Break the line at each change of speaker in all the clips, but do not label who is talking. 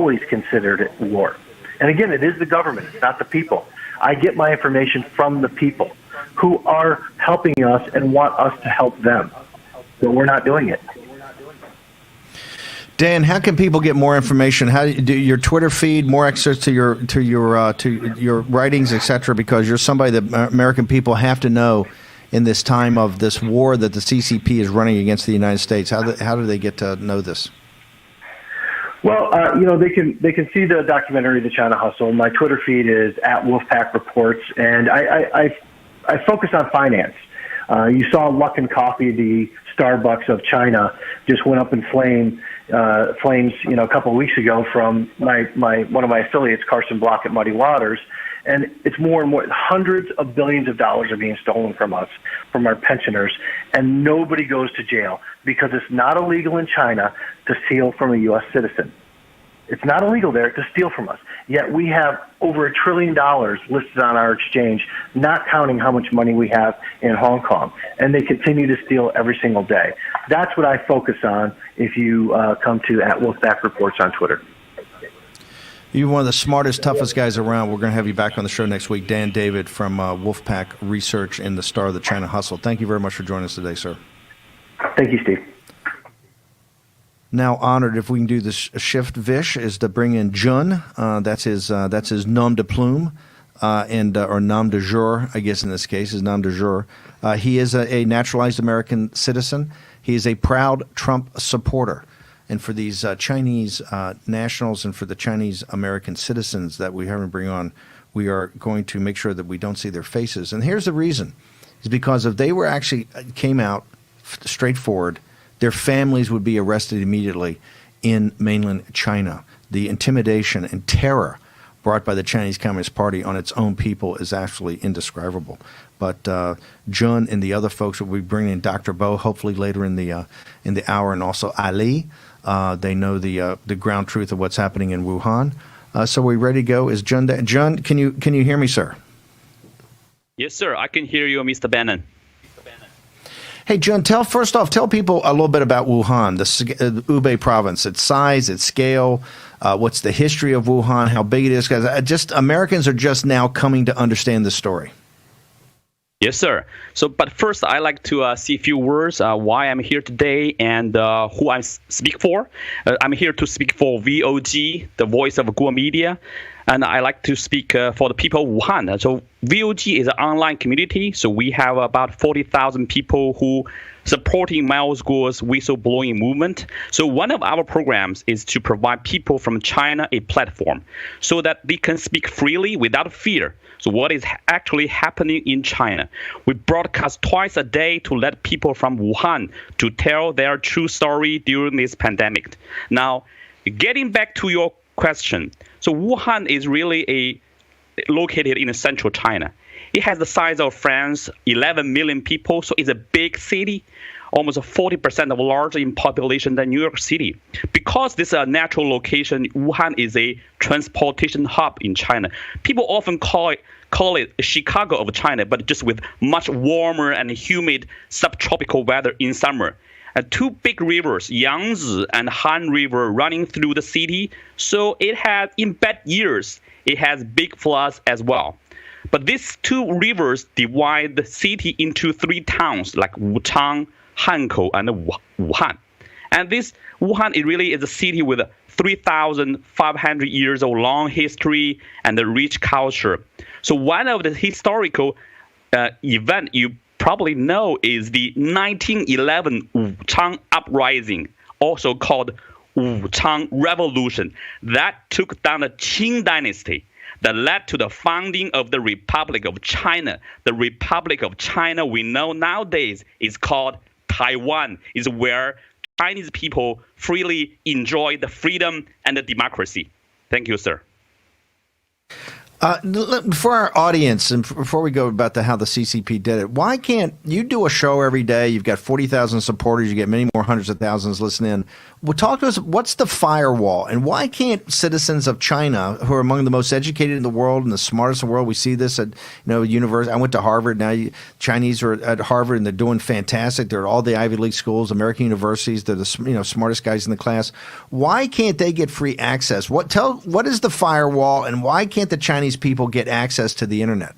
always considered it war. And again, it is the government, it's not the people. I get my information from the people who are helping us and want us to help them. But we're not doing it.
Dan, how can people get more information? How do your Twitter feed, more access to your writings, etc.? Because you're somebody that American people have to know in this time of this war that the CCP is running against the United States. How do they get to know this?
Well, they can see the documentary, The China Hustle. My Twitter feed is @Wolfpack Reports, and I focus on finance. You saw Luckin Coffee, the Starbucks of China, just went up in flames, a couple of weeks ago from one of my affiliates, Carson Block at Muddy Waters, and it's more and more. Hundreds of billions of dollars are being stolen from us, from our pensioners, and nobody goes to jail because it's not illegal in China to steal from a U.S. citizen. It's not illegal there to steal from us. Yet we have over $1 trillion listed on our exchange, not counting how much money we have in Hong Kong. And they continue to steal every single day. That's what I focus on if you come to @Wolfpack Reports on Twitter.
You're one of the smartest, toughest guys around. We're going to have you back on the show next week. Dan David from Wolfpack Research and the star of the China Hustle. Thank you very much for joining us today, sir.
Thank you, Steve.
Now honored, if we can do this shift, Vish, is to bring in Jun. That's his nom de plume, or nom de jour, I guess in this case, is nom de jour. He is a naturalized American citizen. He is a proud Trump supporter. And for these Chinese nationals and for the Chinese American citizens that we haven't bring on, we are going to make sure that we don't see their faces. And here's the reason. Is because if they came out straightforward, their families would be arrested immediately in mainland China. The intimidation and terror brought by the Chinese Communist Party on its own people is actually indescribable. But Jun and the other folks will be bringing in Dr. Bo hopefully later in the hour, and also Ali. They know the ground truth of what's happening in Wuhan. So we're ready to go. Is Jun? Jun, can you hear me, sir?
Yes, sir. I can hear you, Mr. Bannon.
Hey, Jun, first off, tell people a little bit about Wuhan, the Hubei province, its size, its scale, what's the history of Wuhan, how big it is. Because Americans are just now coming to understand the story.
Yes, sir. But first, I like to say a few words why I'm here today and who I speak for. I'm here to speak for VOG, the voice of Guo Media, and I like to speak for the people of Wuhan. So VOG is an online community. So we have about 40,000 people who supporting Miles Guo's whistleblowing movement. So one of our programs is to provide people from China a platform so that they can speak freely without fear. So what is actually happening in China? We broadcast twice a day to let people from Wuhan to tell their true story during this pandemic. Now, getting back to your question, so Wuhan is really located in central China. It has the size of France, 11 million people, so it's a big city, almost 40% of larger in population than New York City. Because this is a natural location, Wuhan is a transportation hub in China. People often call it Chicago of China, but just with much warmer and humid subtropical weather in summer. Two big rivers, Yangtze and Han River, running through the city. So it has, in bad years, it has big floods as well. But these two rivers divide the city into three towns like Wuchang, Hankou, and Wuhan. And this Wuhan, it really is a city with 3,500 years of long history and a rich culture. So one of the historical event you probably know is the 1911 Wuchang Uprising, also called Wuchang Revolution, that took down the Qing dynasty, that led to the founding of the Republic of China. The Republic of China we know nowadays is called Taiwan, is where Chinese people freely enjoy the freedom and the democracy. Thank you, sir.
For our audience, and before we go about how the CCP did it, why can't you do a show every day? You've got 40,000 supporters. You get many more hundreds of thousands listening in. Well, talk to us. What's the firewall, and why can't citizens of China, who are among the most educated in the world and the smartest in the world, we see this at university. I went to Harvard. Now Chinese are at Harvard, and they're doing fantastic. They're at all the Ivy League schools, American universities. They're the smartest guys in the class. Why can't they get free access? What is the firewall, and why can't the Chinese people get access to the internet?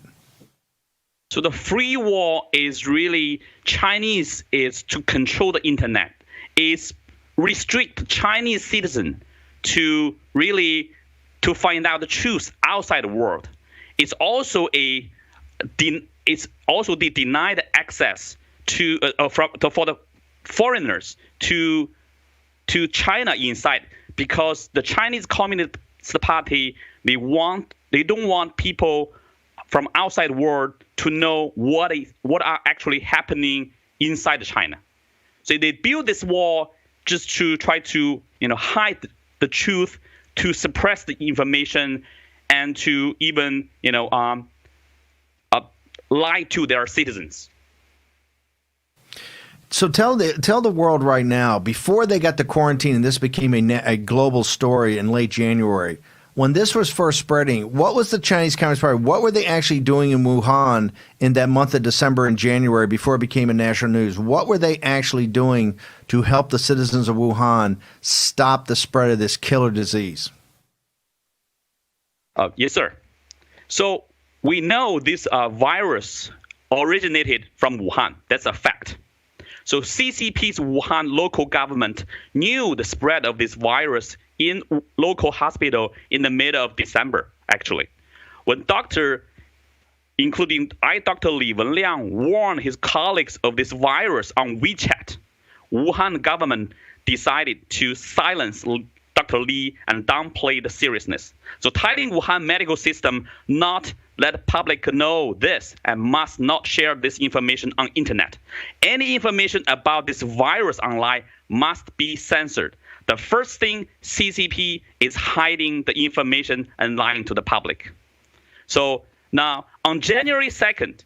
So the free wall is really Chinese is to control the internet. Is restrict Chinese citizen to really to find out the truth outside the world. It's also the denied access to for the foreigners to China inside, because the Chinese Communist Party they don't want people from outside the world to know what are actually happening inside China. So they build this wall just to try to hide the truth, to suppress the information, and to even lie to their citizens.
So tell the world right now, before they got the quarantine and this became a global story in late January, when this was first spreading, what was the Chinese Communist Party? What were they actually doing in Wuhan in that month of December and January before it became a national news? What were they actually doing to help the citizens of Wuhan stop the spread of this killer disease?
Yes, sir. So we know this virus originated from Wuhan. That's a fact. So CCP's Wuhan local government knew the spread of this virus in local hospital in the middle of December, actually. When Dr. Li Wenliang warned his colleagues of this virus on WeChat, Wuhan government decided to silence Dr. Li and downplay the seriousness. So telling Wuhan medical system not let public know this and must not share this information on internet. Any information about this virus online must be censored. The first thing CCP is hiding the information and lying to the public. So now on January 2nd,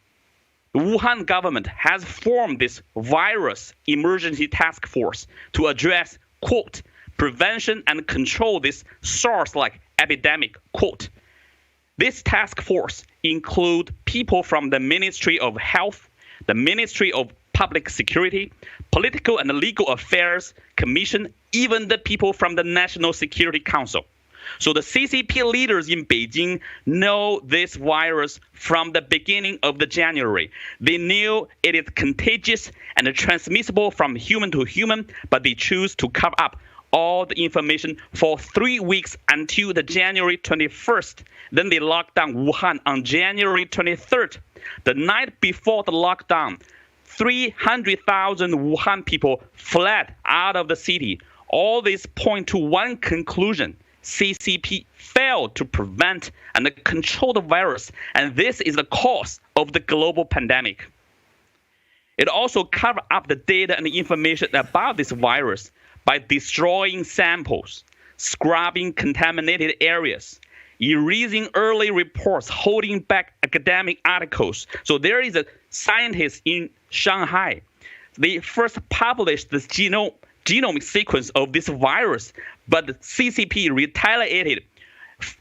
the Wuhan government has formed this virus emergency task force to address, quote, prevention and control this SARS-like epidemic, quote. This task force includes people from the Ministry of Health, the Ministry of Public Security, Political and Legal Affairs Commission, even the people from the National Security Council. So the CCP leaders in Beijing know this virus from the beginning of the January. They knew it is contagious and transmissible from human to human, but they choose to cover up all the information for 3 weeks until the January 21st. Then they locked down Wuhan on January 23rd. The night before the lockdown, 300,000 Wuhan people fled out of the city. All this point to one conclusion. CCP failed to prevent and control the virus, and this is the cause of the global pandemic. It also covered up the data and the information about this virus by destroying samples, scrubbing contaminated areas, erasing early reports, holding back academic articles. So there is a scientist in Shanghai. They first published this genomic sequence of this virus, but the CCP retaliated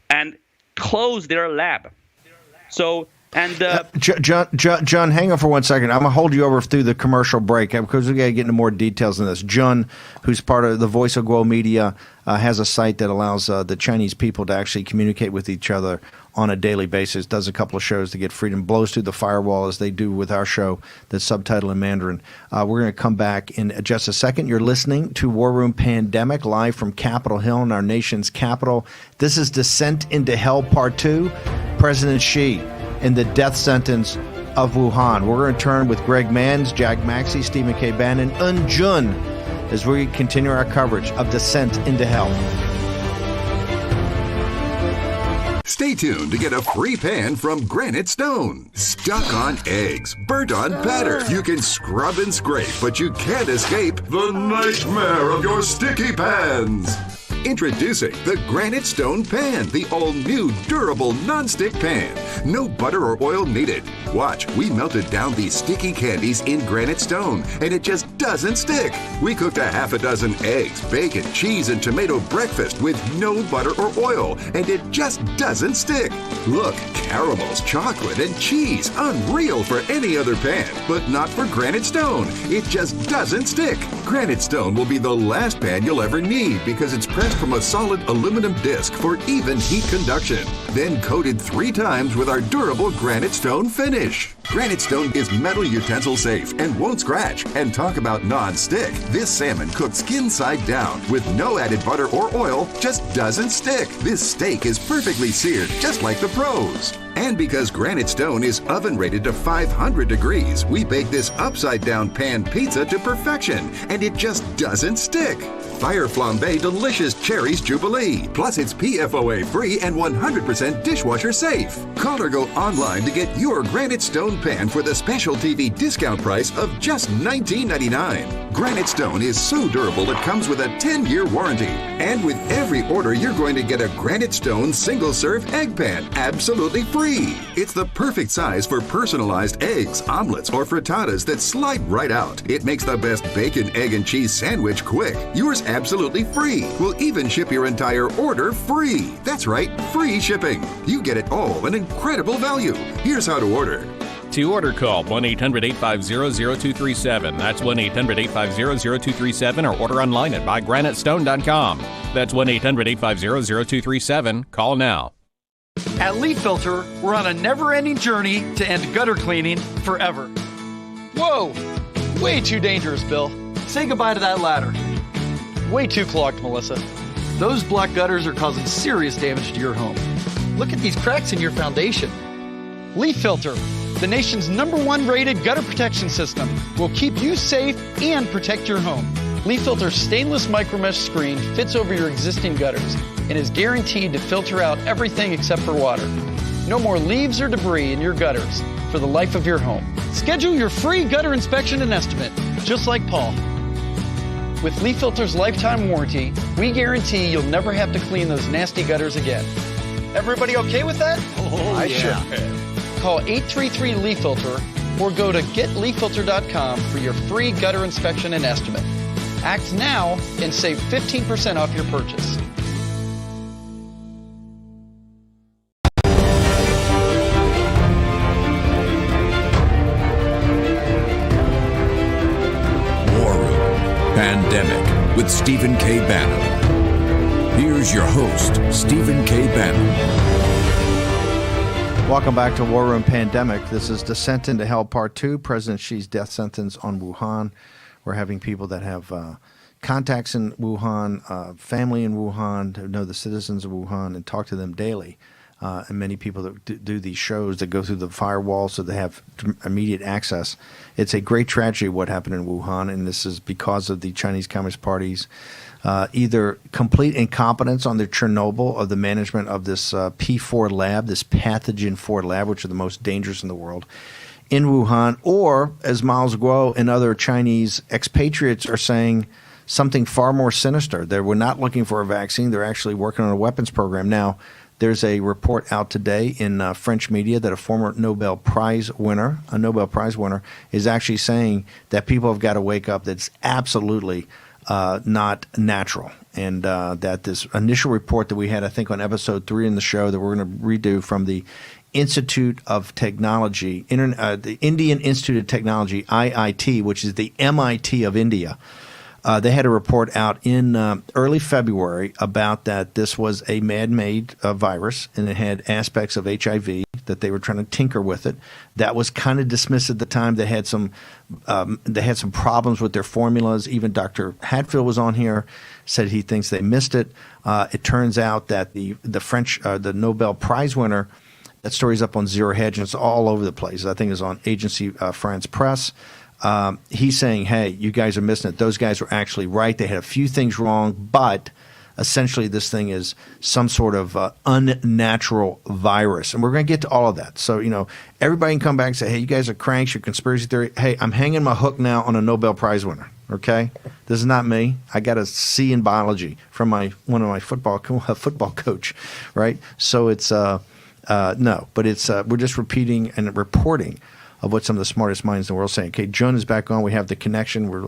and closed their lab. So, and
John, hang on for 1 second. I'm gonna hold you over through the commercial break because we got to get into more details on this. John, who's part of the Voice of Guo Media, has a site that allows the Chinese people to actually communicate with each other on a daily basis. Does a couple of shows to get freedom, blows through the firewall as they do with our show that's subtitled in Mandarin. We're going to come back in just a second. You're listening to War Room Pandemic live from Capitol Hill in our nation's capital. This is Descent into Hell Part 2. President Xi in the death sentence of Wuhan. We're going to turn with Greg Manns, Jack Maxey, Stephen K. Bannon, and Jun as we continue our coverage of Descent into Hell.
Stay tuned to get a free pan from Granite Stone. Stuck on eggs, burnt on batter. You can scrub and scrape, but you can't escape the nightmare of your sticky pans. Introducing the Granite Stone Pan, the all-new durable non-stick pan. No butter or oil needed. Watch, we melted down these sticky candies in granite stone, and it just doesn't stick. We cooked a half a dozen eggs, bacon, cheese, and tomato breakfast with no butter or oil, and it just doesn't stick. Look, caramels, chocolate, and cheese. Unreal for any other pan, but not for Granite Stone. It just doesn't stick. Granite Stone will be the last pan you'll ever need because it's pressed from a solid aluminum disc for even heat conduction, then coated 3 times with our durable Granite Stone finish. Granite Stone is metal utensil safe and won't scratch. And talk about non-stick. This salmon cooked skin side down with no added butter or oil just doesn't stick. This steak is perfectly seared just like the pros. And because Granite Stone is oven rated to 500 degrees, we bake this upside down pan pizza to perfection, and it just doesn't stick. Fire Flambe Delicious Cherries Jubilee. Plus, it's PFOA free and 100% dishwasher safe. Call or go online to get your Granite Stone pan for the special TV discount price of just $19.99. Granite Stone is so durable it comes with a 10-year warranty. And with every order, you're going to get a Granite Stone single-serve egg pan absolutely free. It's the perfect size for personalized eggs, omelets, or frittatas that slide right out. It makes the best bacon, egg, and cheese sandwich quick. Yours absolutely free. We'll even ship your entire order free. That's right, free shipping. You get it all, an incredible value. Here's how to order.
To order, call 1-800-850-0237. That's 1-800-850-0237, or order online at buygranitestone.com. That's 1-800-850-0237. Call now.
At Leaf Filter, we're on a never-ending journey to end gutter cleaning forever. Whoa! Way too dangerous, Bill. Say goodbye to that ladder. Way too clogged, Melissa. Those black gutters are causing serious damage to your home. Look at these cracks in your foundation. Leaf Filter, the nation's #1 rated gutter protection system, will keep you safe and protect your home. Leaf Filter's stainless micromesh screen fits over your existing gutters and is guaranteed to filter out everything except for water. No more leaves or debris in your gutters for the life of your home. Schedule your free gutter inspection and estimate, just like Paul. With Leaf Filter's lifetime warranty, we guarantee you'll never have to clean those nasty gutters again. Everybody okay with that?
I
should. Call 833-LEAF Filter or go to getleaffilter.com for your free gutter inspection and estimate. Act now and save 15% off your purchase.
WarRoom Pandemic with Stephen K. Bannon. Here's your host, Stephen K. Bannon.
Welcome back to War Room Pandemic. This is Descent into Hell Part 2, President Xi's death sentence on Wuhan. We're having people that have contacts in Wuhan, family in Wuhan, to know the citizens of Wuhan and talk to them daily. And many people that do these shows that go through the firewall so they have immediate access. It's a great tragedy what happened in Wuhan, and this is because of the Chinese Communist Party's either complete incompetence on the Chernobyl of the management of this P4 lab, this pathogen 4 lab, which are the most dangerous in the world, in Wuhan, or, as Miles Guo and other Chinese expatriates are saying, something far more sinister. They were not looking for a vaccine. They're actually working on a weapons program. Now, there's a report out today in French media that a former Nobel Prize winner, is actually saying that people have got to wake up. That's absolutely not natural. And that this initial report that we had, I think, on episode 3 in the show that we're going to redo from the Institute of Technology, the Indian Institute of Technology, IIT, which is the MIT of India. They had a report out in early February about that this was a man-made virus, and it had aspects of HIV, that they were trying to tinker with it. That was kind of dismissed at the time. They had some problems with their formulas. Even Dr. Hatfield was on here, said he thinks they missed it. It turns out that the French, the Nobel Prize winner, that story's up on Zero Hedge, and it's all over the place. I think it's on Agency France Press. He's saying, hey, you guys are missing it. Those guys were actually right. They had a few things wrong, but essentially this thing is some sort of unnatural virus. And we're going to get to all of that. So, everybody can come back and say, hey, you guys are cranks, you're conspiracy theory. Hey, I'm hanging my hook now on a Nobel Prize winner, okay? This is not me. I got a C in biology from one of my football coach, right? So it's no, but it's we're just repeating and reporting of what some of the smartest minds in the world are saying. Okay, Jun is back on. We have the connection. We're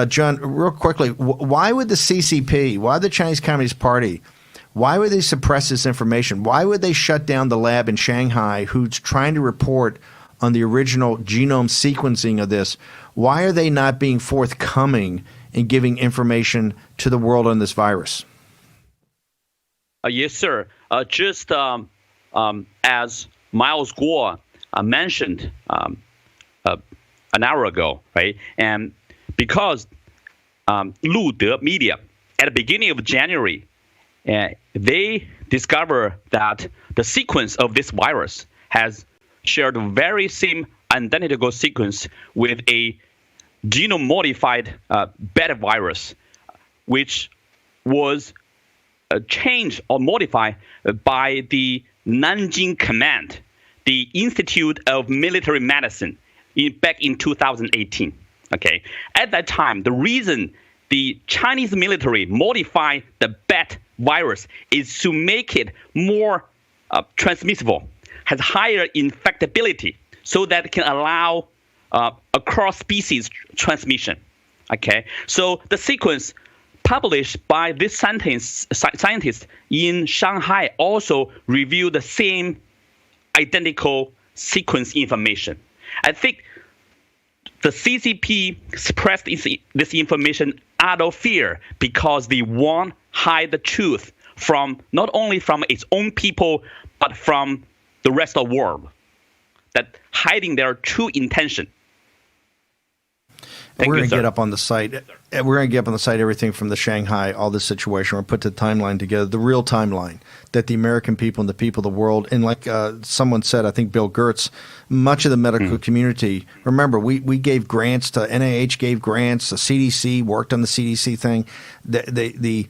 Jun, real quickly, why would the CCP, why the Chinese Communist Party, why would they suppress this information? Why would they shut down the lab in Shanghai who's trying to report on the original genome sequencing of this? Why are they not being forthcoming in giving information to the world on this virus?
Yes, sir. Just as Miles Guo mentioned an hour ago, right? And because Lu-De Media, at the beginning of January, they discovered that the sequence of this virus has shared the very same identical sequence with a genome-modified beta virus, which was changed or modified by the Nanjing Command, the Institute of Military Medicine, back in 2018. Okay, at that time, the reason the Chinese military modified the bat virus is to make it more transmissible, has higher infectability, so that it can allow across species transmission. Okay, so the sequence published by this scientist in Shanghai also revealed the same identical sequence information. I think the CCP suppressed this information out of fear because they want to hide the truth from not only from its own people but from the rest of the world. That hiding their true intention.
We're going to get up on the site. We're going to get up on the site everything from the Shanghai, all this situation. We'll put the timeline together, the real timeline that the American people and the people of the world, and like someone said, I think Bill Gertz, much of the medical community. Remember, we gave grants to NIH, gave grants. The CDC worked on the CDC thing. The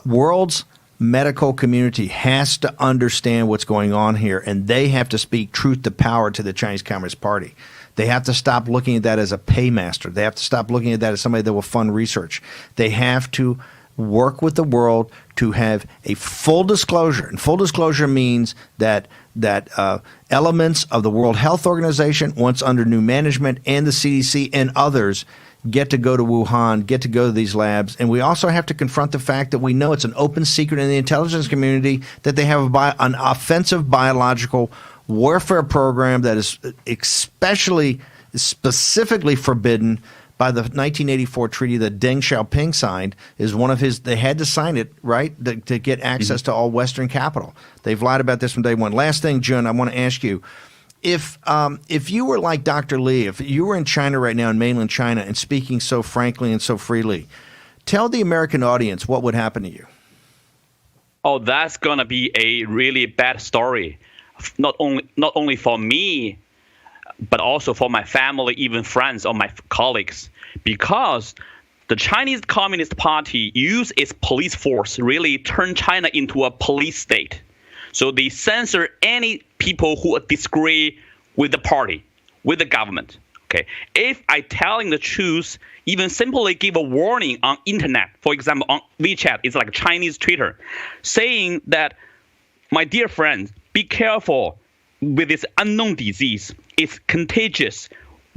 world's medical community has to understand what's going on here, and they have to speak truth to power to the Chinese Communist Party. They have to stop looking at that as a paymaster. They have to stop looking at that as somebody that will fund research. They have to work with the world to have a full disclosure. And full disclosure means that elements of the World Health Organization, once under new management, and the CDC and others get to go to Wuhan, get to go to these labs. And we also have to confront the fact that we know it's an open secret in the intelligence community that they have an offensive biological warfare program that is specifically forbidden by the 1984 treaty that Deng Xiaoping signed. Is one of his. They had to sign it, right, to get access to all Western capital. They've lied about this from day one. Last thing, Jun, I want to ask you, if you were like Dr. Li, if you were in China right now, in mainland China, and speaking so frankly and so freely, tell the American audience what would happen to you.
Oh, that's gonna be a really bad story. Not only for me, but also for my family, even friends or my colleagues, because the Chinese Communist Party used its police force, really turn China into a police state. So they censor any people who disagree with the party, with the government. Okay, if I telling the truth, even simply give a warning on internet, for example, on WeChat, it's like Chinese Twitter, saying that, my dear friends, be careful with this unknown disease. It's contagious.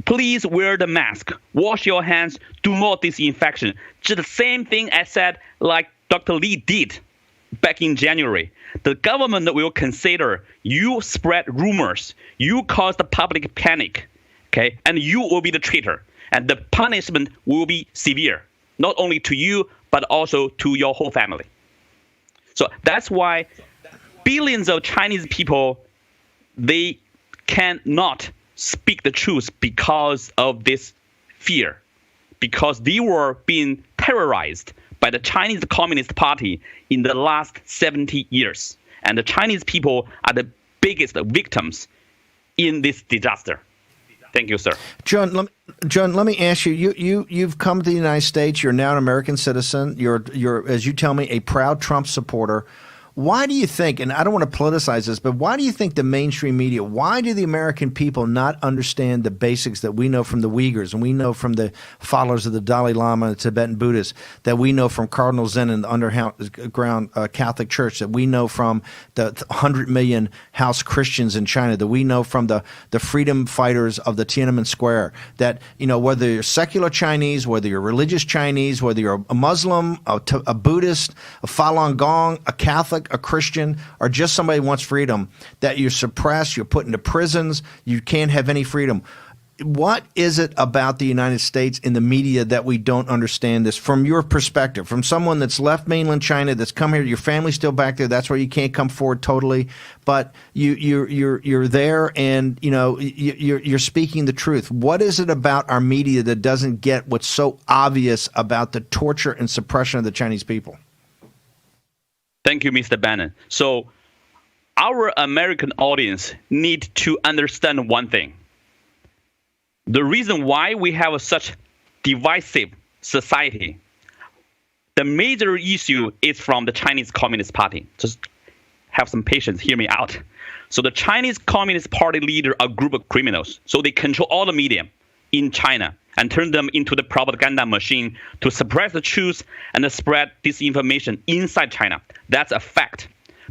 Please wear the mask. Wash your hands. Do more disinfection. Just the same thing I said, like Dr. Li did back in January. The government will consider you spread rumors. You cause the public panic. Okay, and you will be the traitor. And the punishment will be severe, not only to you, but also to your whole family. So that's why billions of Chinese people, they cannot speak the truth because of this fear, because they were being terrorized by the Chinese Communist Party in the last 70 years. And the Chinese people are the biggest victims in this disaster. Thank you, sir.
John, let me ask you. You've come to the United States. You're now an American citizen. You're, as you tell me, a proud Trump supporter. Why do you think, and I don't want to politicize this, but why do you think the mainstream media, why do the American people not understand the basics that we know from the Uyghurs and we know from the followers of the Dalai Lama and the Tibetan Buddhists, that we know from Cardinal Zen and the underground Catholic Church, that we know from the 100 million house Christians in China, that we know from the freedom fighters of the Tiananmen Square, that, you know, whether you're secular Chinese, whether you're religious Chinese, whether you're a Muslim, a Buddhist, a Falun Gong, a Catholic, a Christian, or just somebody who wants freedom, that you're suppressed, you're put into prisons, you can't have any freedom. What is it about the United States in the media that we don't understand this from your perspective, from someone that's left mainland China, that's come here, your family's still back there, that's where you can't come forward totally, but you're there and, you know, you're speaking the truth. What is it about our media that doesn't get what's so obvious about the torture and suppression of the Chinese people?
Thank you, Mr. Bannon. So our American audience need to understand one thing. The reason why we have such divisive society, the major issue is from the Chinese Communist Party. Just have some patience, hear me out. So the Chinese Communist Party leader are a group of criminals. So they control all the media in China and turn them into the propaganda machine to suppress the truth and spread disinformation inside China. That's a fact.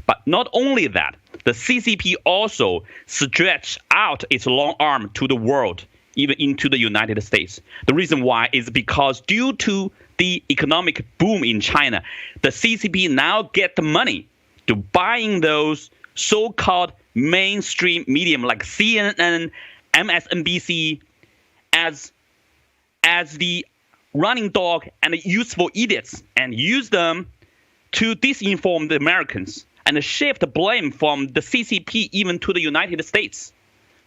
But not only that, the CCP also stretched out its long arm to the world, even into the United States. The reason why is because due to the economic boom in China, the CCP now get the money to buying those so-called mainstream media like CNN, MSNBC, as the running dog and useful idiots, and use them to disinform the Americans and shift the blame from the CCP even to the United States.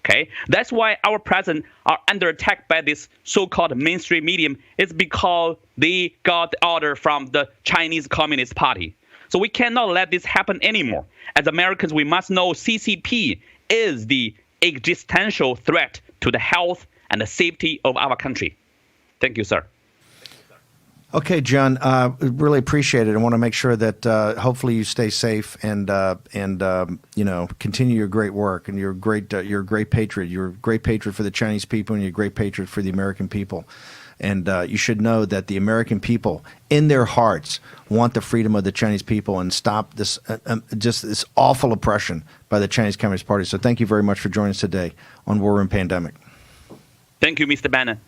Okay, that's why our president are under attack by this so-called mainstream media. It's because they got the order from the Chinese Communist Party. So we cannot let this happen anymore. As Americans, we must know CCP is the existential threat to the health and the safety of our country. Thank you, sir.
Okay, John, really appreciate it. I want to make sure that hopefully you stay safe and you know, continue your great work. And you're a great patriot. You're a great patriot for the Chinese people, and you're a great patriot for the American people. And you should know that the American people, in their hearts, want the freedom of the Chinese people and stop this just this awful oppression by the Chinese Communist Party. So thank you very much for joining us today on WarRoom Pandemic. Thank you, Mr. Bannon.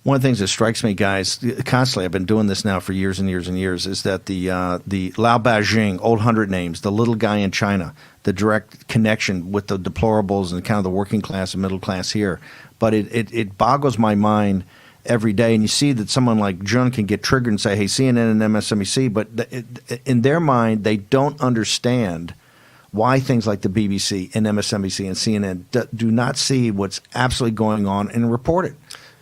One of the things that strikes me, guys, constantly, I've been doing this now for years and years and years, is that the Lao Beijing, old 100 names, the little guy in China, the direct connection with the deplorables and kind of the working class and middle class here. But it boggles my mind every day. And you see that someone like Jun can get triggered and say, hey, CNN and MSNBC, but in their mind, they don't understand why things like the BBC and MSNBC and CNN do not see what's absolutely going on and report it.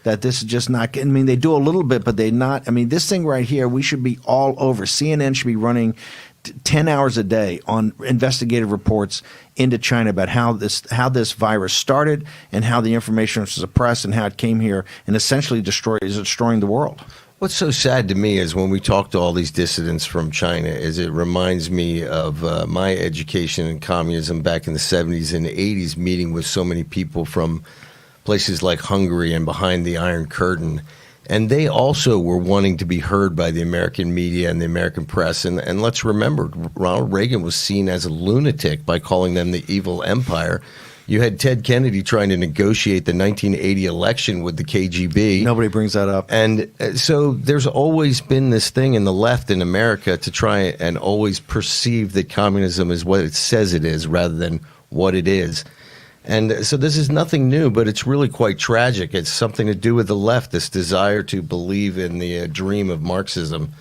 That this is just not – I mean, they do a little bit, but they're not – I mean, this thing right here, we should be all over. CNN should be running 10 hours a day on investigative reports into China about how this virus started and how the information was suppressed and how it came here and essentially destroying the world.
What's so sad to me is when we talk to all these dissidents from China is it reminds me of my education in communism back in the 70s and 80s, meeting with so many people from places like Hungary and behind the Iron Curtain. And they also were wanting to be heard by the American media and the American press. And let's remember, Ronald Reagan was seen as a lunatic by calling them the evil empire. You had Ted Kennedy trying to negotiate the 1980 election with the KGB.
Nobody brings that up.
And so there's always been this thing in the left in America to try and always perceive that communism is what it says it is rather than what it is. And so this is nothing new, but it's really quite tragic. It's something to do with the left, this desire to believe in the dream of Marxism.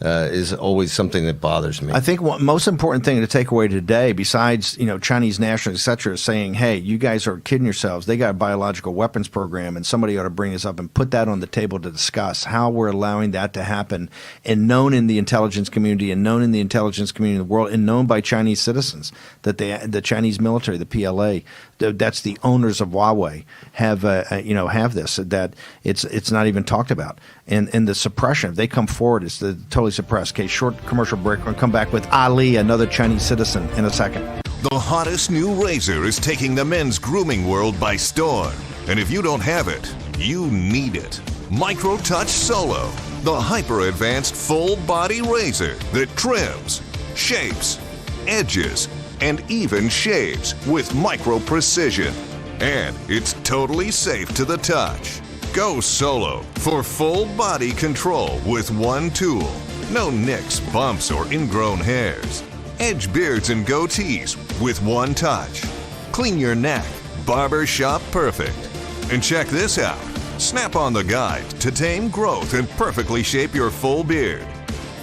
is always something that bothers me.
I think one most important thing to take away today, besides Chinese nationals, et cetera, is saying, hey, you guys are kidding yourselves. They got a biological weapons program, and somebody ought to bring this up and put that on the table to discuss how we're allowing that to happen, and known in the intelligence community, and known in the intelligence community of the world, and known by Chinese citizens that the Chinese military, the PLA, that's the owners of Huawei, have this, that it's not even talked about, and the suppression. If they come forward, it's totally suppressed. Okay, short commercial break. We're going to come back with Ali, another Chinese citizen, in a second.
The hottest new razor is taking the men's grooming world by storm. And if you don't have it, you need it. Micro Touch Solo, the hyper-advanced full-body razor that trims, shapes, edges, and even shaves with micro precision. And it's totally safe to the touch. Go solo for full body control with one tool. No nicks, bumps, or ingrown hairs. Edge beards and goatees with one touch. Clean your neck, barber shop perfect. And check this out. Snap on the guide to tame growth and perfectly shape your full beard.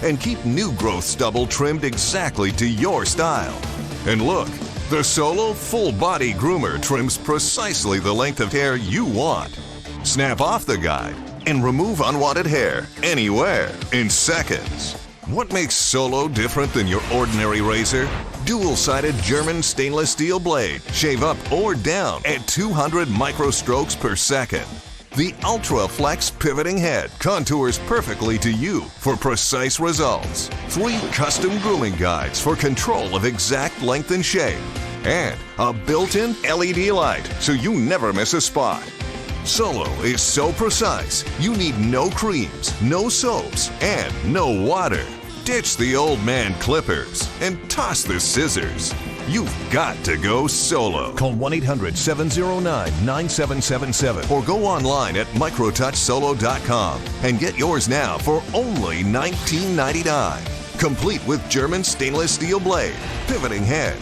And keep new growth stubble trimmed exactly to your style. And look, the Solo Full Body Groomer trims precisely the length of hair you want. Snap off the guide and remove unwanted hair anywhere in seconds. What makes Solo different than your ordinary razor? Dual-sided German stainless steel blade. Shave up or down at 200 microstrokes per second. The Ultra Flex pivoting head contours perfectly to you for precise results. 3 custom grooming guides for control of exact length and shape. And a built-in LED light so you never miss a spot. Solo is so precise, you need no creams, no soaps, and no water. Ditch the old man clippers and toss the scissors. You've got to go solo. Call 1-800-709-9777 or go online at microtouchsolo.com and get yours now for only $19.99. Complete with German stainless steel blade, pivoting head,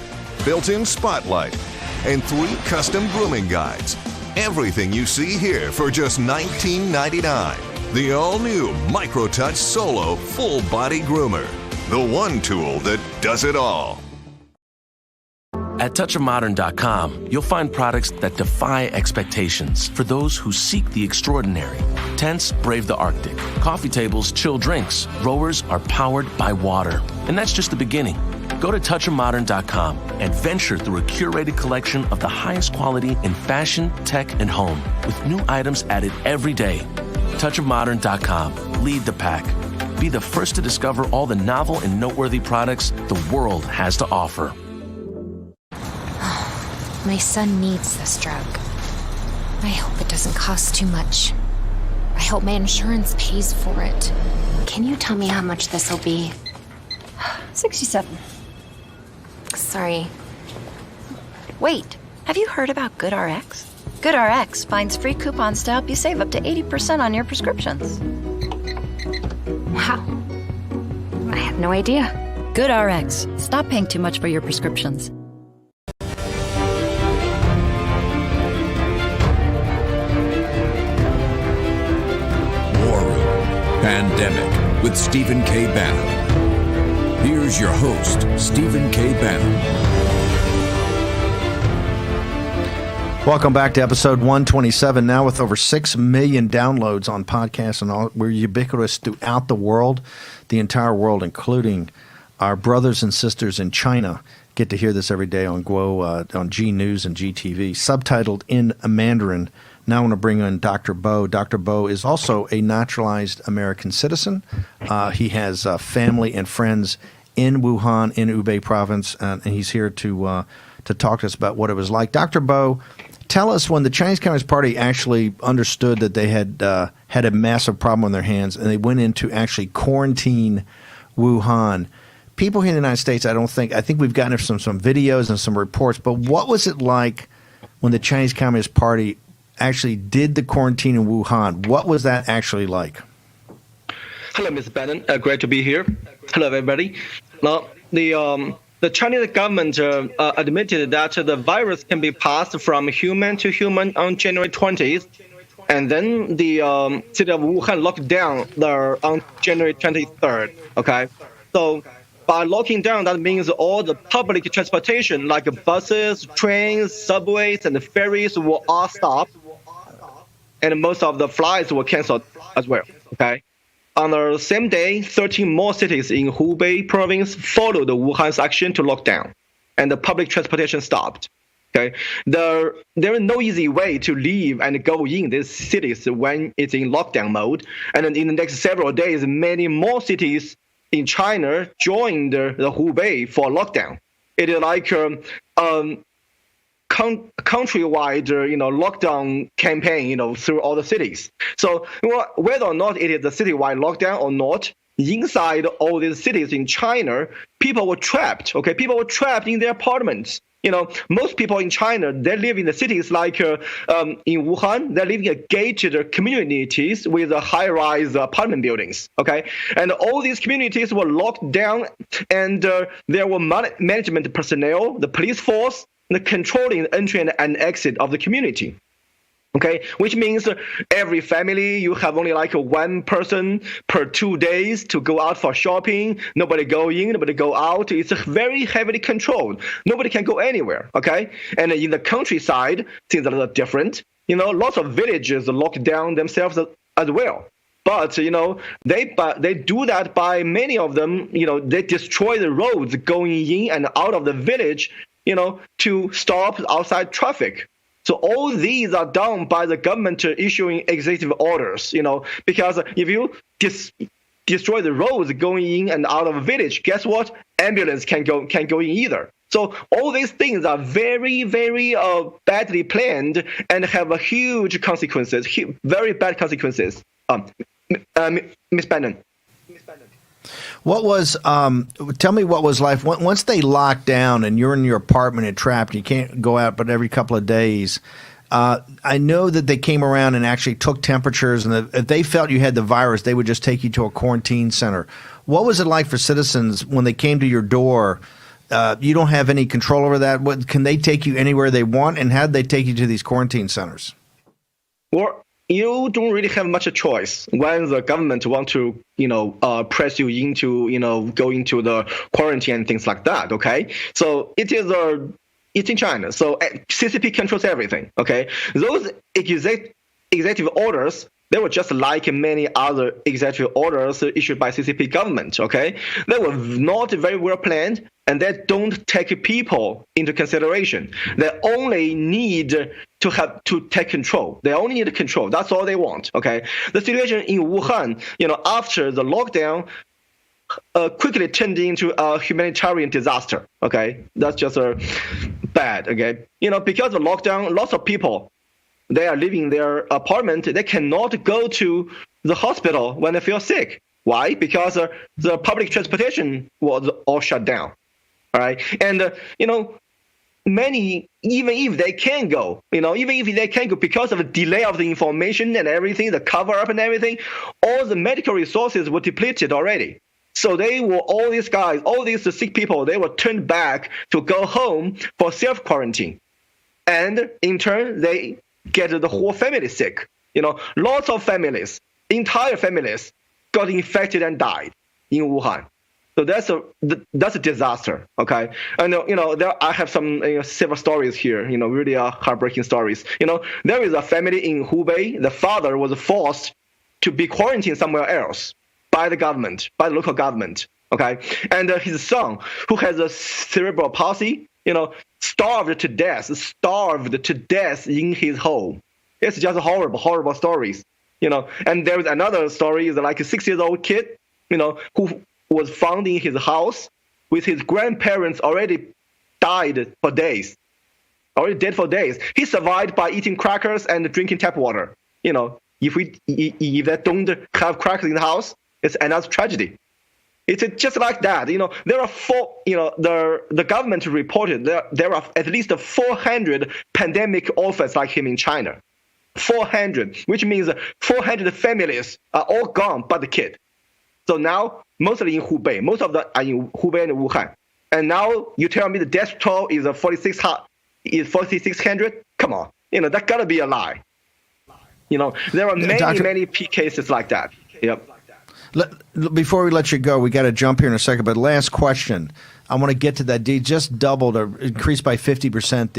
built-in spotlight, and 3 custom grooming guides. Everything you see here for just $19.99. The all-new MicroTouch Solo Full Body Groomer. The one tool that does it all.
At touchofmodern.com, you'll find products that defy expectations for those who seek the extraordinary. Tents brave the Arctic. Coffee tables chill drinks. Rowers are powered by water. And that's just the beginning. Go to touchofmodern.com and venture through a curated collection of the highest quality in fashion, tech, and home, with new items added every day. touchofmodern.com. Lead the pack. Be the first to discover all the novel and noteworthy products the world has to offer.
My son needs this drug. I hope it doesn't cost too much. I hope my insurance pays for it. Can you tell me how much this will be?
$67.
Sorry.
Wait, have you heard about GoodRx? GoodRx finds free coupons to help you save up to 80% on your prescriptions.
Wow. I had no idea.
GoodRx. Stop paying too much for your prescriptions.
WarRoom Pandemic with Stephen K. Bannon. Here's your host, Stephen K. Bannon.
Welcome back to episode 127, now with over 6 million downloads on podcasts, and all. We're ubiquitous throughout the world, the entire world, including our brothers and sisters in China. Get to hear this every day on on G News and GTV, subtitled in Mandarin. Now I want to bring in Dr. Bo. Dr. Bo is also a naturalized American citizen. He has family and friends in Wuhan, in Hubei province, and he's here to talk to us about what it was like. Dr. Bo, tell us, when the Chinese Communist Party actually understood that they had a massive problem on their hands, and they went in to actually quarantine Wuhan. People here in the United States, I think we've gotten some videos and some reports, but what was it like when the Chinese Communist Party actually did the quarantine in Wuhan? What was that actually like?
Hello, Mr. Bannon. Great to be here. Hello, everybody. Now, the Chinese government admitted that the virus can be passed from human to human on January 20th. And then the city of Wuhan locked down on January 23rd. Okay, so by locking down, that means all the public transportation, like buses, trains, subways, and ferries, will all stop, and most of the flights were canceled as well. Okay. On the same day, 13 more cities in Hubei province followed Wuhan's action to lock down, and the public transportation stopped. Okay, there is no easy way to leave and go in these cities when it's in lockdown mode. And in the next several days, many more cities in China joined the Hubei for lockdown. It is like countrywide, lockdown campaign, through all the cities. So whether or not it is a citywide lockdown or not, inside all these cities in China, people were trapped. Okay, people were trapped in their apartments. Most people in China, they live in the cities like in Wuhan, they live in gated communities with high-rise apartment buildings. Okay, and all these communities were locked down, and there were management personnel, the police force, controlling the entry and exit of the community. Okay, which means every family, you have only like one person per 2 days to go out for shopping. Nobody go in, nobody go out. It's very heavily controlled. Nobody can go anywhere. Okay, and in the countryside, things are a little different. Lots of villages lock down themselves as well. But they do that by many of them. They destroy the roads going in and out of the village, to stop outside traffic. So all these are done by the government issuing executive orders, because if you destroy the roads going in and out of a village, guess what? Ambulance can't go in either. So all these things are very, very badly planned and have a huge consequences, very bad consequences. Miss Bannon.
What was, tell me what was life, once they locked down and you're in your apartment and trapped, you can't go out but every couple of days. I know that they came around and actually took temperatures, and if they felt you had the virus, they would just take you to a quarantine center. What was it like for citizens when they came to your door? You don't have any control over that. Can they take you anywhere they want, and how did they take you to these quarantine centers?
Well, you don't really have much a choice when the government want to, press you into, go into the quarantine and things like that. Okay, so it's in China. So CCP controls everything. Okay, those executive orders, they were just like many other executive orders issued by CCP government. Okay, they were not very well planned, and they don't take people into consideration. They only need to take control. They only need control. That's all they want. Okay, the situation in Wuhan, after the lockdown, quickly turned into a humanitarian disaster. Okay, that's just bad. Okay, because of lockdown, lots of people, they are living in their apartment. They cannot go to the hospital when they feel sick. Why? Because the public transportation was all shut down. All right, and many, even if they can go, because of the delay of the information and everything, the cover up and everything, all the medical resources were depleted already. So all these sick people, they were turned back to go home for self-quarantine. And in turn, they get the whole family sick. Lots of families, entire families got infected and died in Wuhan. So that's a disaster. Okay, and I have some several stories here. Really heartbreaking stories. There is a family in Hubei. The father was forced to be quarantined somewhere else by the government, by the local government. Okay, and his son, who has a cerebral palsy, starved to death in his home. It's just horrible stories. And there is another story, is like a 6-year-old kid, who was found in his house with his grandparents already dead for days. He survived by eating crackers and drinking tap water. If they don't have crackers in the house, it's another tragedy. It's just like that. There are the government reported there are at least 400 pandemic orphans like him in China. 400, which means 400 families are all gone but the kid. So now, mostly in Hubei, most of them are in Hubei and Wuhan. And now you tell me the death toll is 4,600? Come on, that gotta be a lie. There are many,
Doctor,
many cases like that. Yep.
Before we let you go, we got to jump here in a second. But last question, I want to get to that. Just doubled or increased by 50%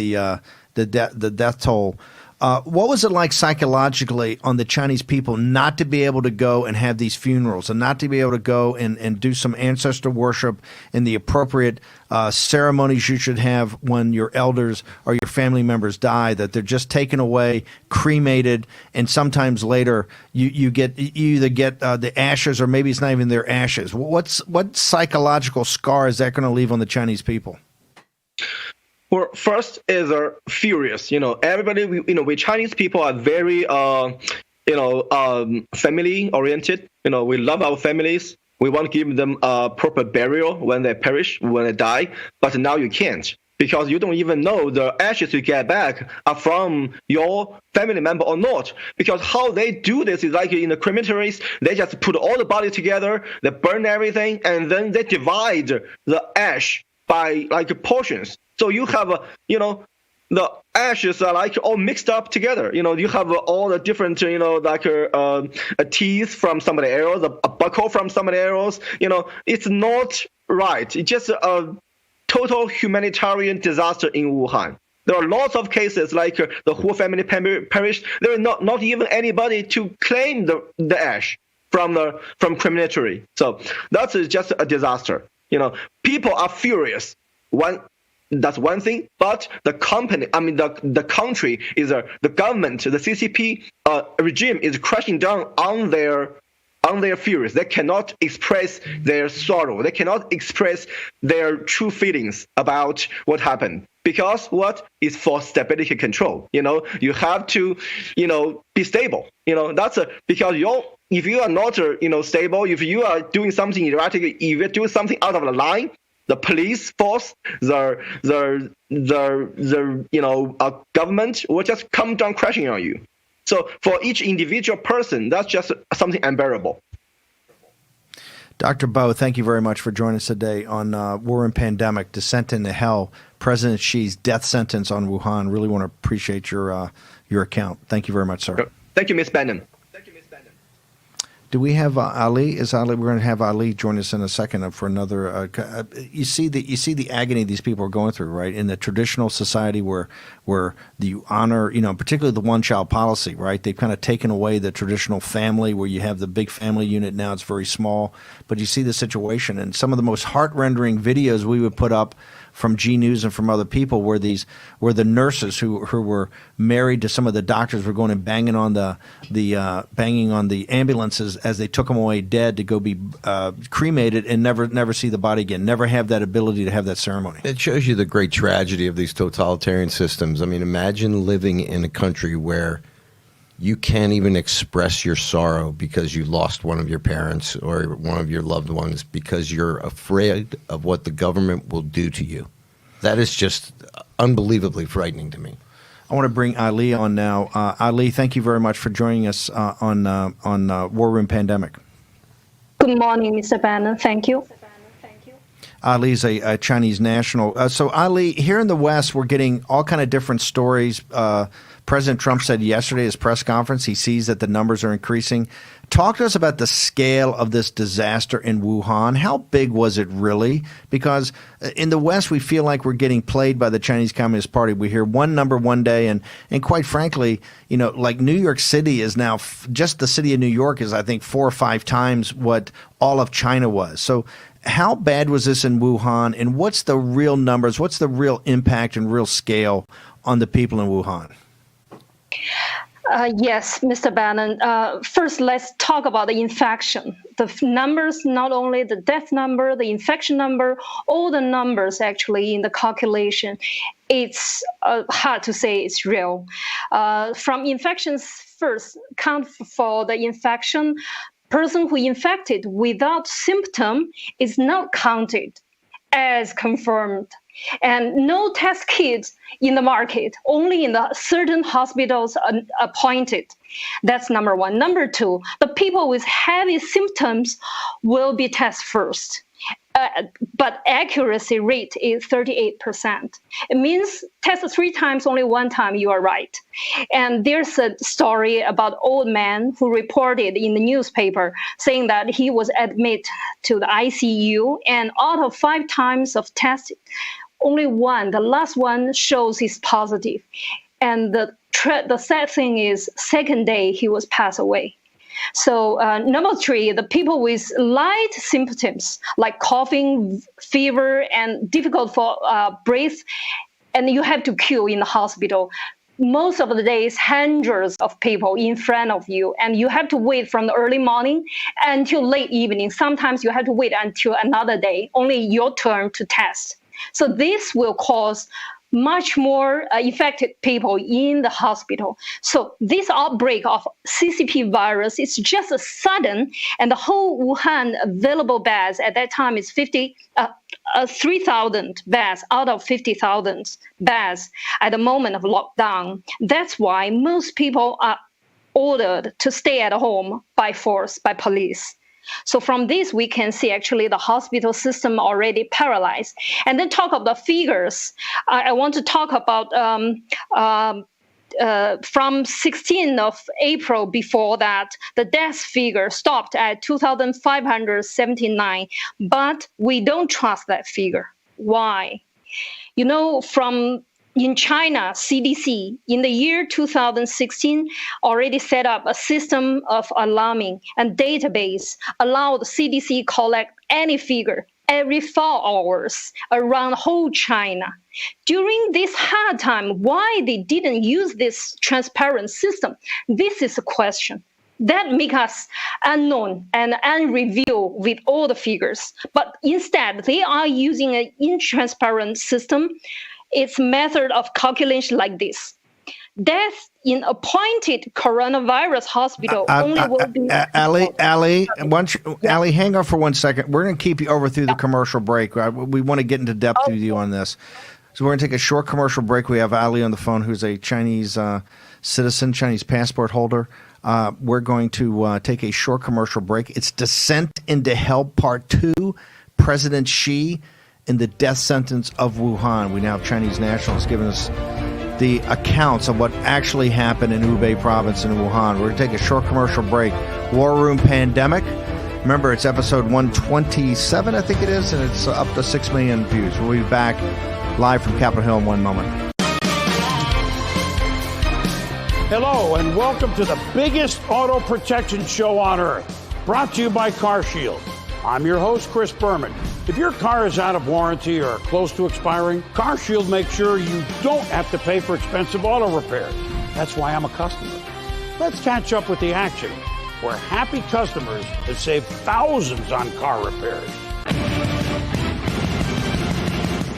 the death toll. What was it like psychologically on the Chinese people not to be able to go and have these funerals and not to be able to go and do some ancestor worship and the appropriate ceremonies you should have when your elders or your family members die, that they're just taken away, cremated, and sometimes later you either get the ashes or maybe it's not even their ashes. What psychological scar is that going to leave on the Chinese people?
Well, first is furious. Everybody, we Chinese people are very, family oriented. We love our families. We want to give them a proper burial when they perish, when they die. But now you can't, because you don't even know the ashes you get back are from your family member or not. Because how they do this is like in the crematories, they just put all the body together, they burn everything, and then they divide the ash by portions. So you have, the ashes are all mixed up together. You have all the different, a teeth from somebody else, a buckle from somebody else. It's not right. It's just a total humanitarian disaster in Wuhan. There are lots of cases like the whole family perished. There is not even anybody to claim the ash from crematory. So that's just a disaster. People are furious. That's one thing, but the country is the government, the CCP regime is crashing down on their fears. They cannot express their sorrow. They cannot express their true feelings about what happened, because what is for stability control. You have to, be stable. That's because if you are not, stable, if you are doing something erratic, if you're doing something out of the line, the police force, the government will just come down crashing on you. So for each individual person, that's just something unbearable.
Dr. Bo, thank you very much for joining us today on War and Pandemic, Descent into Hell, President Xi's death sentence on Wuhan. Really want to appreciate your account. Thank you very much, sir.
Thank you, Ms. Bannon.
Do we have Ali? We're going to have Ali join us in a second for another. You see the agony these people are going through, right? In the traditional society where you honor, particularly the one-child policy, right? They've kind of taken away the traditional family where you have the big family unit. Now it's very small, but you see the situation, and some of the most heart-rendering videos we would put up from G News and from other people were the nurses who were married to some of the doctors were going and banging on the ambulances as they took them away dead to go be cremated and never see the body again, never have that ability to have that ceremony.
It shows you the great tragedy of these totalitarian systems. I mean, imagine living in a country where you can't even express your sorrow because you lost one of your parents or one of your loved ones because you're afraid of what the government will do to you. That is just unbelievably frightening to me.
I want to bring Ali on now. Ali, thank you very much for joining us on War Room Pandemic.
Good morning, Mr. Bannon. Thank you.
Ali's a Chinese national. So Ali, here in the West, we're getting all kind of different stories. President Trump said yesterday at his press conference he sees that the numbers are increasing. Talk to us about the scale of this disaster in Wuhan. How big was it really? Because in the West, we feel like we're getting played by the Chinese Communist Party. We hear one number one day, and quite frankly, like New York City is now, just the city of New York is, I think, 4 or 5 times what all of China was. So how bad was this in Wuhan, and what's the real numbers? What's the real impact and real scale on the people in Wuhan?
Yes, Mr. Bannon. First, let's talk about the infection. The numbers, not only the death number, the infection number, all the numbers actually in the calculation, it's hard to say it's real. From infections first, count for the infection. Person who infected without symptom is not counted as confirmed. And no test kits in the market, only in the certain hospitals appointed. That's number one. Number two, the people with heavy symptoms will be tested first. but accuracy rate is 38%. It means test 3 times, only 1 time you are right. And there's a story about old man who reported in the newspaper saying that he was admitted to the ICU, and out of 5 times of tests, only 1, the last one, shows he's positive. And the sad thing is, second day he was passed away. So number 3, the people with light symptoms like coughing, fever, and difficult for breath, and you have to queue in the hospital. Most of the days, hundreds of people in front of you, and you have to wait from the early morning until late evening. Sometimes you have to wait until another day, only your turn to test. So this will cause much more affected people in the hospital. So this outbreak of CCPVirus is just a sudden, and the whole Wuhan available beds at that time is 3,000 beds out of 50,000 beds at the moment of lockdown. That's why most people are ordered to stay at home by force, by police. So from this, we can see actually the hospital system already paralyzed. And then talk about the figures. I want to talk about from 16th of April before that, the death figure stopped at 2,579. But we don't trust that figure. Why? You know, in China, CDC, in the year 2016, already set up a system of alarming and database allowed CDC collect any figure every 4 hours around whole China. During this hard time, why they didn't use this transparent system? This is a question. That makes us unknown and unrevealed with all the figures. But instead, they are using an intransparent system. Its method of calculation like this. Death in appointed coronavirus hospital only will be...
Ali, hang on for 1 second. We're going to keep you over through the commercial break. We want to get into depth with you on this. So we're going to take a short commercial break. We have Ali on the phone, who's a Chinese citizen, Chinese passport holder. We're going to take a short commercial break. It's Descent into Hell Part 2, President Xi in the death sentence of Wuhan. We now have Chinese nationals giving us the accounts of what actually happened in Hubei province in Wuhan. We're going to take a short commercial break. WarRoom Pandemic. Remember, it's episode 127, I think it is, and it's up to 6 million views. We'll be back live from Capitol Hill in 1 moment.
Hello, and welcome to the biggest auto protection show on earth, brought to you by CarShield. I'm your host, Chris Berman. If your car is out of warranty or close to expiring, CarShield makes sure you don't have to pay for expensive auto repairs. That's why I'm a customer. Let's catch up with the action, where happy customers have saved thousands on car repairs.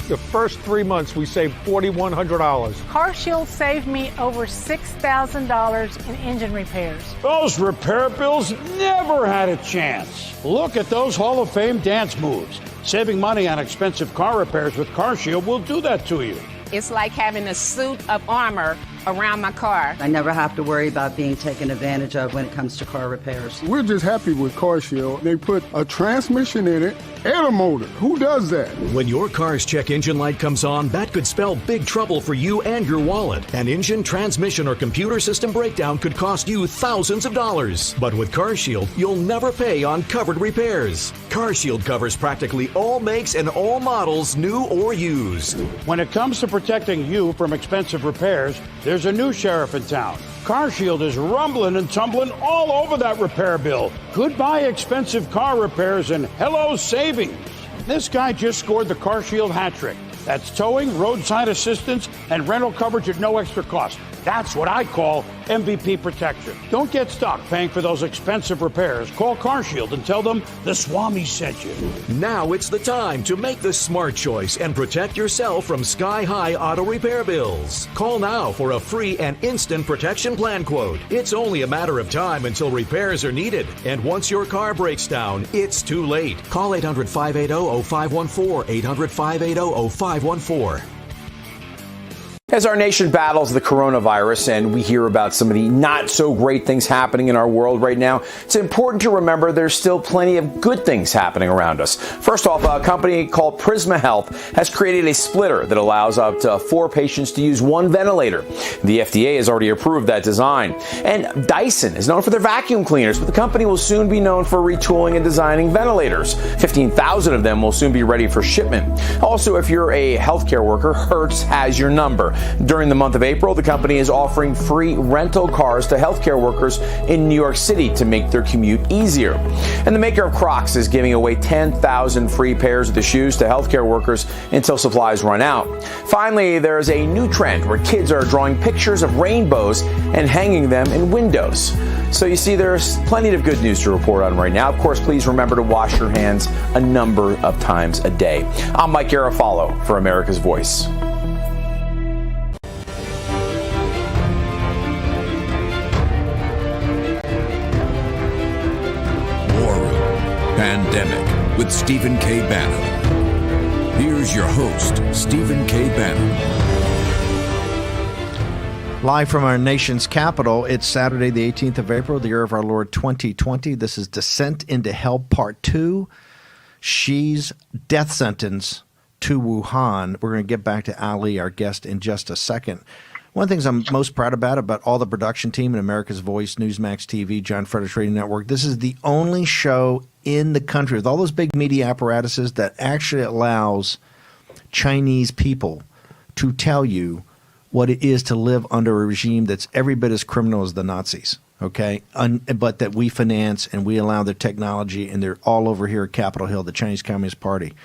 The first 3 months, we saved $4,100.
CarShield saved me over $6,000 in engine repairs.
Those repair bills never had a chance. Look at those Hall of Fame dance moves. Saving money on expensive car repairs with CarShield will do that to you.
It's like having a suit of armor around my car.
I never have to worry about being taken advantage of when it comes to car repairs.
We're just happy with CarShield. They put a transmission in it and a motor. Who does that?
When your car's check engine light comes on, that could spell big trouble for you and your wallet. An engine, transmission, or computer system breakdown could cost you thousands of dollars. But with CarShield, you'll never pay on covered repairs. CarShield covers practically all makes and all models, new or used.
When it comes to protecting you from expensive repairs, there's a new sheriff in town. CarShield is rumbling and tumbling all over that repair bill. Goodbye expensive car repairs and hello savings. This guy just scored the CarShield hat trick. That's towing, roadside assistance, and rental coverage at no extra cost. That's what I call MVP protection. Don't get stuck paying for those expensive repairs. Call CarShield and tell them the Swami sent you.
Now it's the time to make the smart choice and protect yourself from sky-high auto repair bills. Call now for a free and instant protection plan quote. It's only a matter of time until repairs are needed. And once your car breaks down, it's too late. Call 800-580-0514, 800-580-0514.
As our nation battles the coronavirus and we hear about some of the not so great things happening in our world right now, it's important to remember there's still plenty of good things happening around us. First off, a company called Prisma Health has created a splitter that allows up to 4 patients to use 1 ventilator. The FDA has already approved that design. And Dyson is known for their vacuum cleaners, but the company will soon be known for retooling and designing ventilators. 15,000 of them will soon be ready for shipment. Also, if you're a healthcare worker, Hertz has your number. During the month of April, the company is offering free rental cars to healthcare workers in New York City to make their commute easier. And the maker of Crocs is giving away 10,000 free pairs of the shoes to healthcare workers until supplies run out. Finally, there's a new trend where kids are drawing pictures of rainbows and hanging them in windows. So you see, there's plenty of good news to report on right now. Of course, please remember to wash your hands a number of times a day. I'm Mike Garofalo for America's Voice.
Pandemic with Stephen K. Bannon. Here's your host, Stephen K. Bannon.
Live from our nation's capital, it's Saturday, the 18th of April, the year of our Lord 2020. This is Descent into Hell Part 2. Xi's death sentence to Wuhan. We're going to get back to Ali, our guest, in just a second. One of the things I'm most proud about all the production team in America's Voice, Newsmax TV, John Frederick's Radio Network, this is the only show in the country with all those big media apparatuses that actually allows Chinese people to tell you what it is to live under a regime that's every bit as criminal as the Nazis, okay? But that we finance and we allow their technology, and they're all over here at Capitol Hill, the Chinese Communist Party.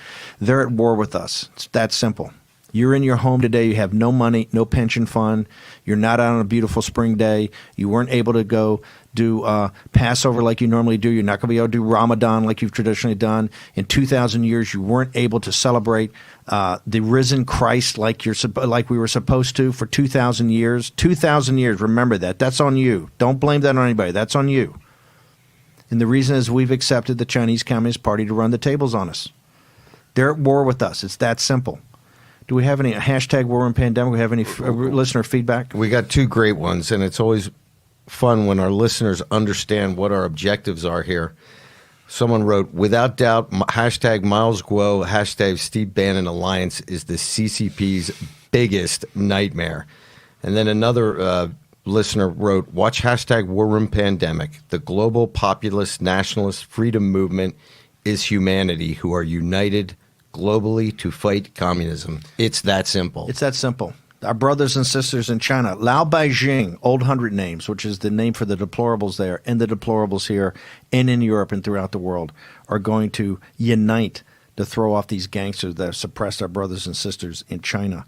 They're at war with us. It's that simple. You're in your home today. You have no money, no pension fund. You're not out on a beautiful spring day. You weren't able to go do Passover like you normally do. You're not going to be able to do Ramadan like you've traditionally done. In 2,000 years, you weren't able to celebrate the risen Christ like we were supposed to for 2,000 years. 2,000 years. Remember that. That's on you. Don't blame that on anybody. That's on you. And the reason is we've accepted the Chinese Communist Party to run the tables on us. They're at war with us. It's that simple. Do we have any hashtag WarRoom Pandemic? Do we have any listener feedback?
We got 2 great ones, and it's always fun when our listeners understand what our objectives are here. Someone wrote, without doubt, hashtag Miles Guo, hashtag Steve Bannon Alliance is the CCP's biggest nightmare. And then another listener wrote, watch hashtag WarRoom Pandemic. The global populist nationalist freedom movement is humanity who are united globally to fight communism. It's that simple.
It's that simple. Our brothers and sisters in China, Lao Beijing, Old 100 Names, which is the name for the deplorables there and the deplorables here and in Europe and throughout the world, are going to unite to throw off these gangsters that have suppressed our brothers and sisters in China.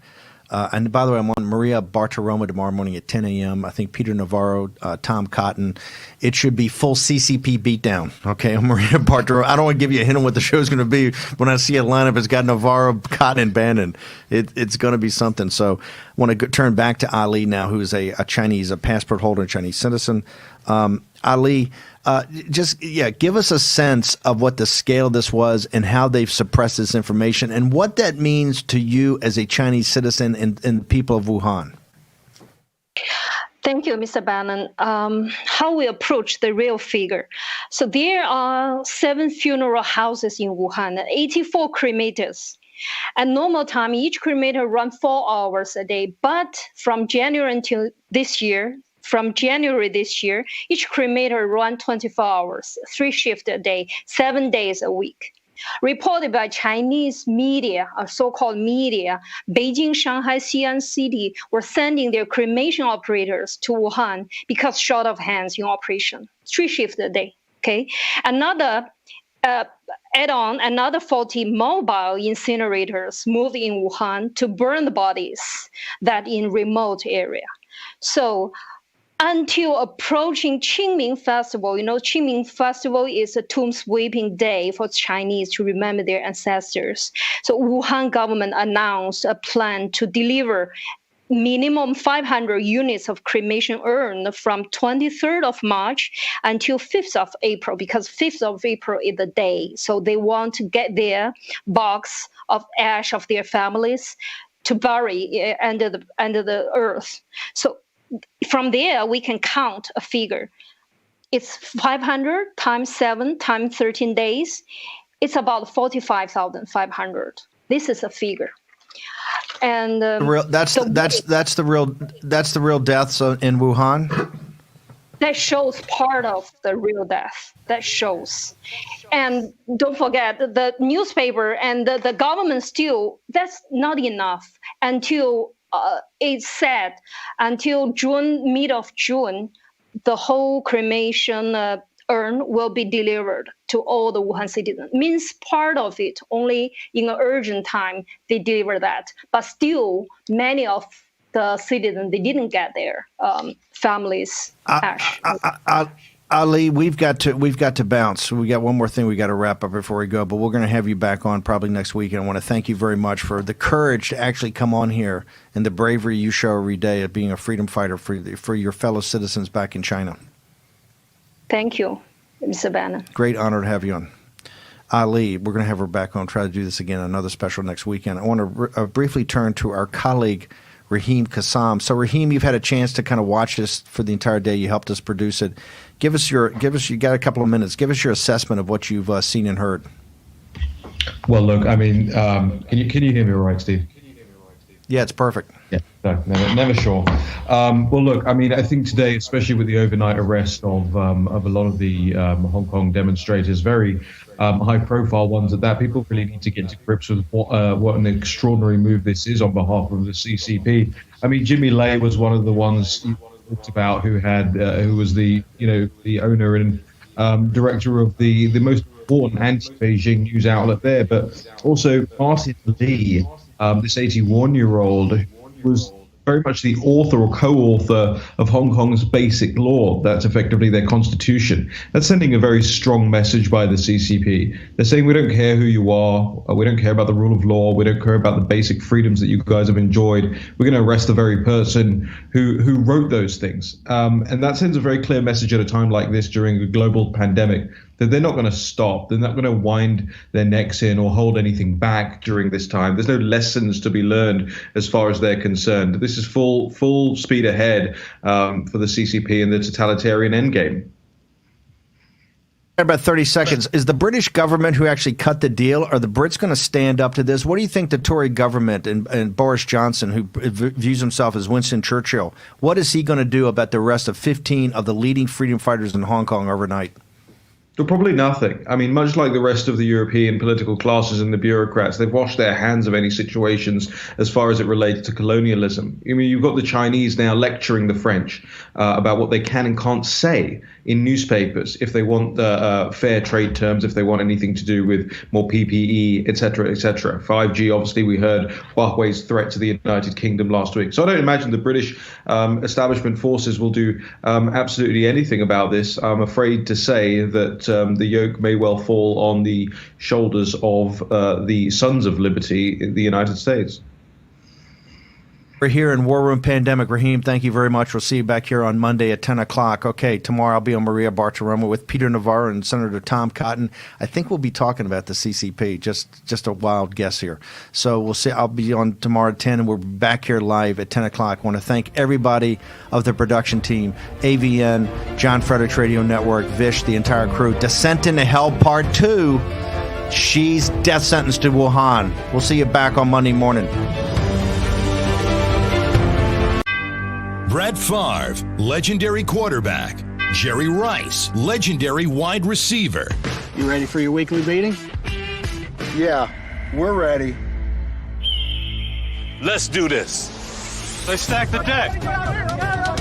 And by the way, I'm on Maria Bartiromo tomorrow morning at 10 a.m. I think Peter Navarro, Tom Cotton. It should be full CCP beatdown. Okay, Maria Bartiromo. I don't want to give you a hint on what the show's going to be. When I see a lineup, it's got Navarro, Cotton, and Bannon. It's going to be something. So I want to turn back to Ali now, who's a passport holder, a Chinese citizen. Ali, give us a sense of what the scale of this was and how they've suppressed this information and what that means to you as a Chinese citizen and the people of Wuhan.
Thank you, Mr. Bannon. How we approach the real figure. So there are 7 funeral houses in Wuhan, 84 cremators. At normal time, each cremator runs 4 hours a day. But from January this year, each cremator runs 24 hours, 3 shifts a day, 7 days a week. Reported by Chinese media, so-called media, Beijing, Shanghai, Xi'an City were sending their cremation operators to Wuhan because short of hands in operation. 3 shifts a day. Okay, another 40 mobile incinerators moved in Wuhan to burn the bodies that in remote area. So until approaching Qingming Festival, Qingming Festival is a tomb sweeping day for Chinese to remember their ancestors. So Wuhan government announced a plan to deliver minimum 500 units of cremation urn from 23rd of March until 5th of April, because 5th of April is the day. So they want to get their box of ash of their families to bury under the earth. So from there, we can count a figure. It's 500 times 7 times 13 days. It's about 45,500. This is a figure. And
that's the real deaths in Wuhan.
That shows part of the real death. That shows. And don't forget, the newspaper and the government still, that's not enough until it's said until June, mid of June, the whole cremation urn will be delivered to all the Wuhan citizens. Means part of it, only in an urgent time, they deliver that. But still, many of the citizens, they didn't get their families' ash.
Ali, we've got to bounce. We got one more thing we got to wrap up before we go, but we're going to have you back on probably next week. And I want to thank you very much for the courage to actually come on here and the bravery you show every day of being a freedom fighter for your fellow citizens back in China.
Thank you, Mr. Bannon.
Great honor to have you on. Ali, we're going to have her back on, try to do this again, another special next weekend. I want to briefly turn to our colleague, Raheem Kassam. So, Raheem, you've had a chance to kind of watch this for the entire day. You helped us produce it. You got a couple of minutes. Give us your assessment of what you've seen and heard.
Well, look, I mean, can you hear me all right, Steve?
Yeah, it's perfect.
Yeah, no, never sure. Well, look, I mean, I think today, especially with the overnight arrest of a lot of the Hong Kong demonstrators, very high-profile ones at that, people really need to get to grips with what an extraordinary move this is on behalf of the CCP. I mean, Jimmy Lai was one of the ones you talked about who was the owner and director of the most important anti-Beijing news outlet there, but also Martin Lee. This 81-year-old was very much the author or co-author of Hong Kong's basic law. That's effectively their constitution. That's sending a very strong message by the CCP. They're saying, we don't care who you are. We don't care about the rule of law. We don't care about the basic freedoms that you guys have enjoyed. We're going to arrest the very person who wrote those things. And that sends a very clear message at a time like this during a global pandemic, that they're not going to stop. They're not going to wind their necks in or hold anything back during this time. There's no lessons to be learned as far as they're concerned. This is full speed ahead for the CCP and the totalitarian endgame.
About 30 seconds. Is the British government who actually cut the deal, are the Brits going to stand up to this? What do you think the Tory government and Boris Johnson, who views himself as Winston Churchill, what is he going to do about the arrest of 15 of the leading freedom fighters in Hong Kong overnight?
Probably nothing. I mean, much like the rest of the European political classes and the bureaucrats, they've washed their hands of any situations as far as it relates to colonialism. I mean, you've got the Chinese now lecturing the French about what they can and can't say in newspapers if they want fair trade terms, if they want anything to do with more PPE, et cetera, et cetera. 5G, obviously, we heard Huawei's threat to the United Kingdom last week. So I don't imagine the British establishment forces will do absolutely anything about this. I'm afraid to say that the yoke may well fall on the shoulders of the Sons of Liberty in the United States.
We're here in War Room Pandemic. Raheem, thank you very much. We'll see you back here on Monday at 10 o'clock. Okay, tomorrow I'll be on Maria Bartiromo with Peter Navarro and Senator Tom Cotton. I think we'll be talking about the CCP, just a wild guess here. So we'll see. I'll be on tomorrow at 10, and we're back here live at 10 o'clock. I want to thank everybody of the production team, AVN, John Fredericks Radio Network, Vish, the entire crew. Descent into Hell Part 2. She's death sentenced to Wuhan. We'll see you back on Monday morning.
Brett Favre, legendary quarterback. Jerry Rice, legendary wide receiver.
You ready for your weekly meeting?
Yeah, we're ready.
Let's do this.
Let's stack the deck.